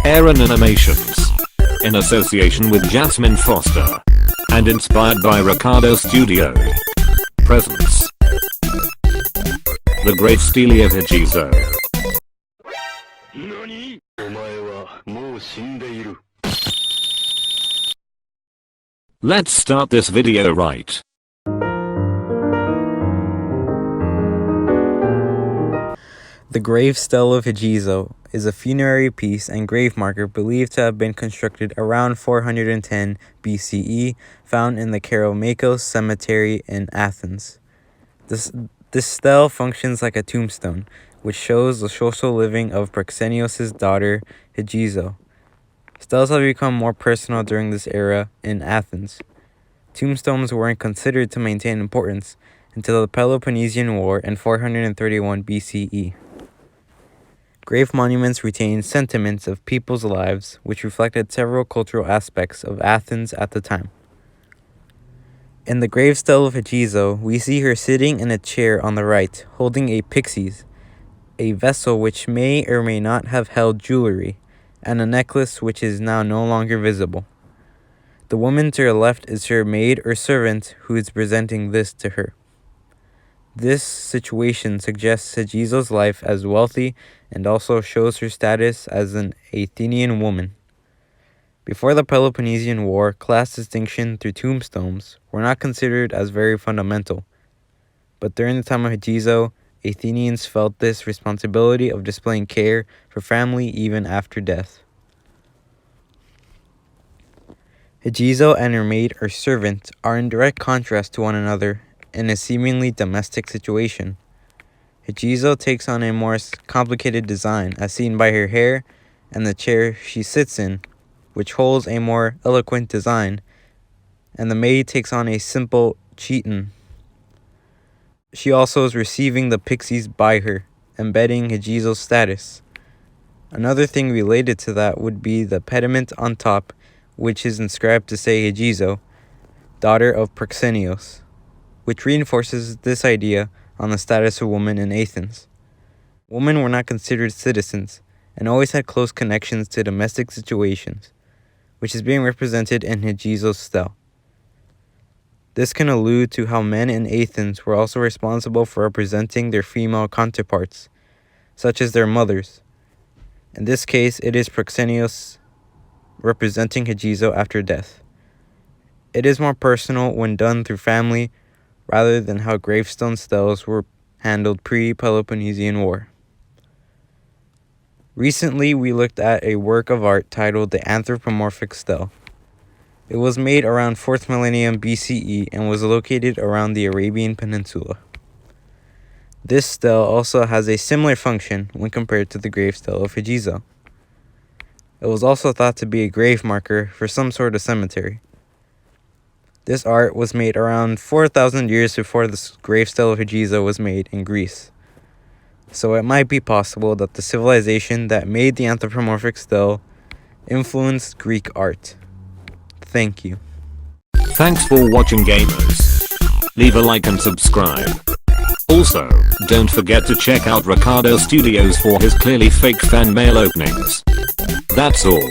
Aaron Animations, in association with Jasmine Foster, and inspired by Ricardo Studio, presents The Great Stele of Hegeso. Let's start this video right. The grave stele of Hegeso is a funerary piece and grave marker believed to have been constructed around 410 BCE, found in the Kerameikos cemetery in Athens. This stele functions like a tombstone, which shows the social living of Proxenios' daughter Hegeso. Steles have become more personal during this era in Athens. Tombstones weren't considered to maintain importance until the Peloponnesian War in 431 BCE. Grave monuments retain sentiments of people's lives, which reflected several cultural aspects of Athens at the time. In the grave stele of Hegeso, we see her sitting in a chair on the right, holding a pyxis, a vessel which may or may not have held jewelry, and a necklace which is now no longer visible. The woman to her left is her maid or servant who is presenting this to her. This situation suggests Hegeso's life as wealthy and also shows her status as an Athenian woman. Before the Peloponnesian War, class distinction through tombstones were not considered as very fundamental. But during the time of Hegeso, Athenians felt this responsibility of displaying care for family even after death. Hegeso and her maid or servant are in direct contrast to one another in a seemingly domestic situation. Hegeso takes on a more complicated design as seen by her hair and the chair she sits in, which holds a more eloquent design, and the maid takes on a simple chiton. She also is receiving the pyxis by her, embedding Hegeso's status. Another thing related to that would be the pediment on top, which is inscribed to say Hegeso, daughter of Proxenios, which reinforces this idea on the status of women in Athens. Women were not considered citizens and always had close connections to domestic situations, which is being represented in Hegeso's stele. This can allude to how men in Athens were also responsible for representing their female counterparts, such as their mothers. In this case, it is Proxenios representing Hegeso after death. It is more personal when done through family rather than how gravestone steles were handled pre-Peloponnesian War. Recently, we looked at a work of art titled the Anthropomorphic stele. It was made around 4th millennium BCE and was located around the Arabian Peninsula. This stele also has a similar function when compared to the grave stele of Hegeso. It was also thought to be a grave marker for some sort of cemetery. This art was made around 4,000 years before the grave stele of Hegeso was made in Greece. So it might be possible that the civilization that made the anthropomorphic stele influenced Greek art. Thank you. Thanks for watching, gamers. Leave a like and subscribe. Also, don't forget to check out Ricardo Studios for his clearly fake fan mail openings. That's all.